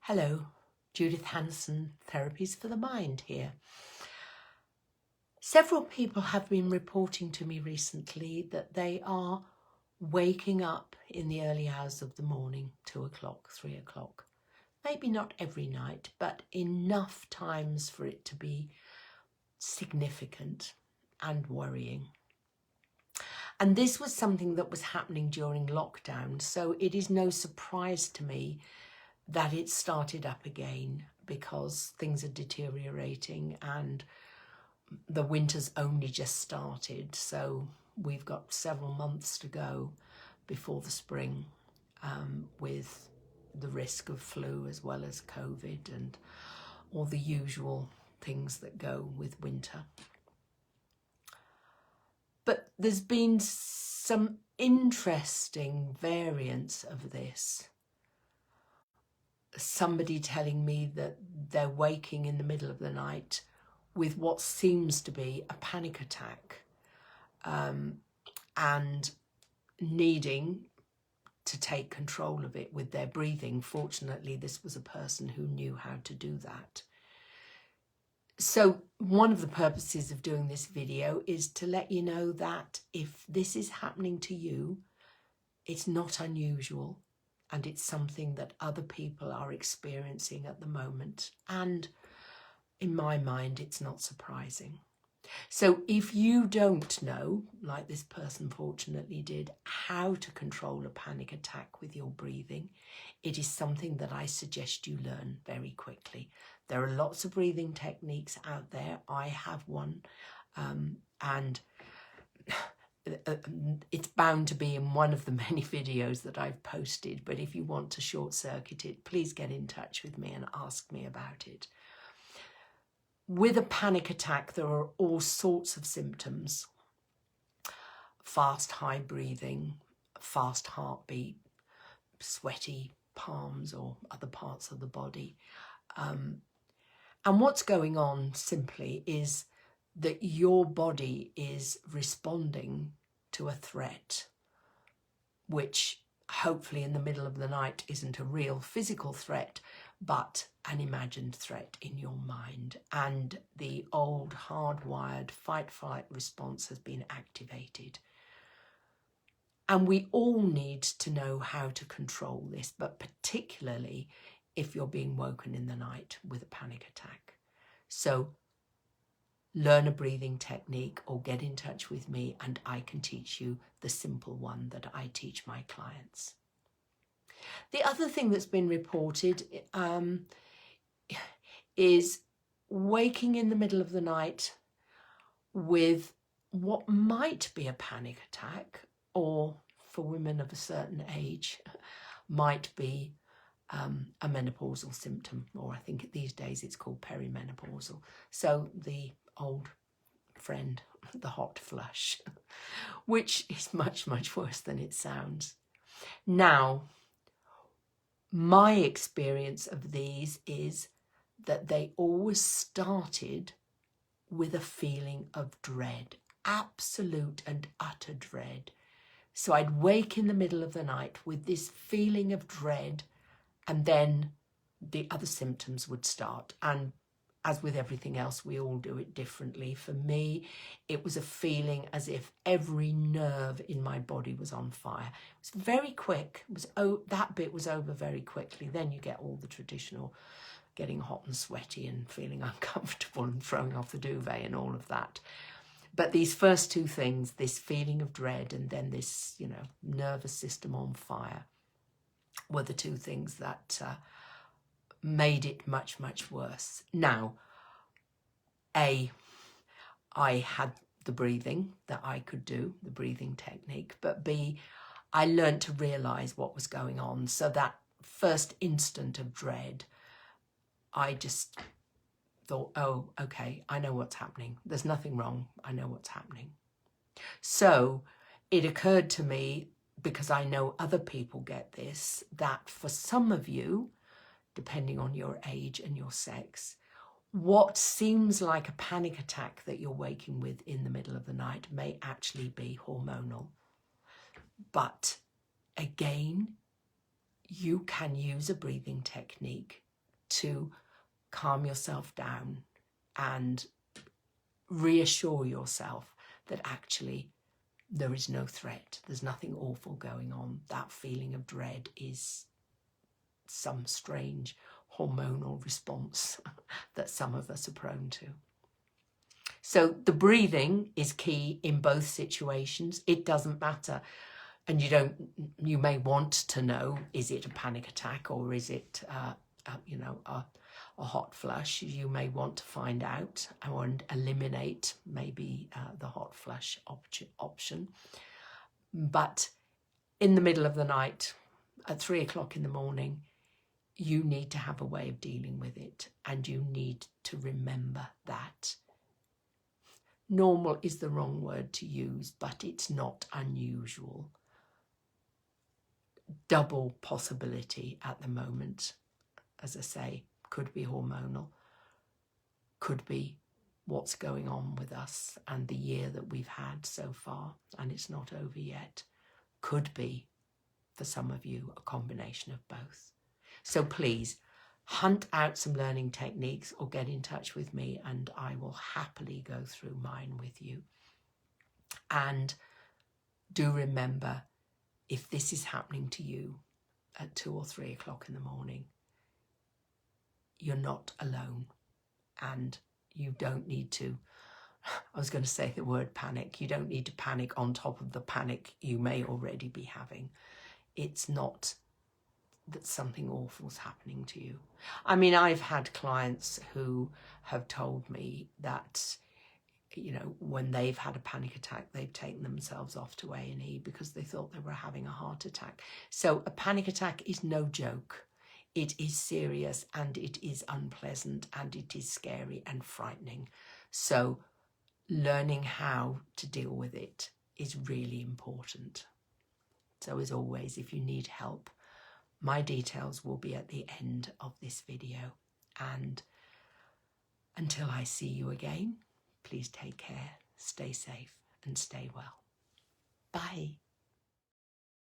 Hello, Judith Hanson, Therapies for the Mind here. Several people have been reporting to me recently that they are waking up in the early hours of the morning, 2 o'clock, 3 o'clock. Maybe not every night, but enough times for it to be significant and worrying. And this was something that was happening during lockdown, so it is no surprise to me that it started up again because things are deteriorating and the winter's only just started, so we've got several months to go before the spring, with the risk of flu as well as COVID and all the usual things that go with winter. But there's been some interesting variants of this. Somebody telling me that they're waking in the middle of the night with what seems to be a panic attack, and needing to take control of it with their breathing. Fortunately, this was a person who knew how to do that. So one of the purposes of doing this video is to let you know that if this is happening to you, it's not unusual and it's something that other people are experiencing at the moment. And in my mind, it's not surprising. So if you don't know, like this person fortunately did, how to control a panic attack with your breathing, it is something that I suggest you learn very quickly. There are lots of breathing techniques out there. I have one, and it's bound to be in one of the many videos that I've posted. But if you want to short circuit it, please get in touch with me and ask me about it. With a panic attack, there are all sorts of symptoms. Fast, high breathing, fast heartbeat, sweaty palms or other parts of the body. And what's going on simply is that your body is responding to a threat, which hopefully in the middle of the night isn't a real physical threat, but an imagined threat in your mind. And the old hardwired fight-flight response has been activated. And we all need to know how to control this, but particularly if you're being woken in the night with a panic attack. So learn a breathing technique or get in touch with me and I can teach you the simple one that I teach my clients. The other thing that's been reported is waking in the middle of the night with what might be a panic attack, or for women of a certain age, might be a menopausal symptom, or I think these days it's called perimenopausal. So the old friend, the hot flush, which is much, much worse than it sounds. Now, my experience of these is that they always started with a feeling of dread, absolute and utter dread. So I'd wake in the middle of the night with this feeling of dread, and then the other symptoms would start. And as with everything else, we all do it differently. For me, it was a feeling as if every nerve in my body was on fire. It was very quick. That bit was over very quickly. Then you get all the traditional getting hot and sweaty and feeling uncomfortable and throwing off the duvet and all of that. But these first two things, this feeling of dread and then this, nervous system on fire, were the two things that made it much, much worse. Now, I had the breathing that I could do, the breathing technique, but B, I learned to realise what was going on. So that first instant of dread, I just thought, oh, okay, I know what's happening. There's nothing wrong. I know what's happening. So it occurred to me, because I know other people get this, that for some of you, depending on your age and your sex, what seems like a panic attack that you're waking with in the middle of the night may actually be hormonal. But again, you can use a breathing technique to calm yourself down and reassure yourself that actually there is no threat. There's nothing awful going on. That feeling of dread is some strange hormonal response that some of us are prone to. So the breathing is key in both situations. It doesn't matter. And you may want to know, is it a panic attack or is it, a hot flush? You may want to find out and eliminate maybe the hot flush option. But in the middle of the night, at 3 o'clock in the morning, you need to have a way of dealing with it, and you need to remember that. Normal is the wrong word to use, but it's not unusual. Double possibility at the moment, as I say, could be hormonal, could be what's going on with us and the year that we've had so far, and it's not over yet. Could be, for some of you, a combination of both. So please hunt out some learning techniques or get in touch with me and I will happily go through mine with you. And do remember, if this is happening to you at 2 or 3 o'clock in the morning, you're not alone, and you don't need to, I was going to say the word panic, you don't need to panic on top of the panic you may already be having. It's not that something awful is happening to you. I mean, I've had clients who have told me that, when they've had a panic attack, they've taken themselves off to A&E because they thought they were having a heart attack. So a panic attack is no joke. It is serious and it is unpleasant and it is scary and frightening. So learning how to deal with it is really important. So as always, if you need help, my details will be at the end of this video. And until I see you again, please take care, stay safe and stay well. Bye.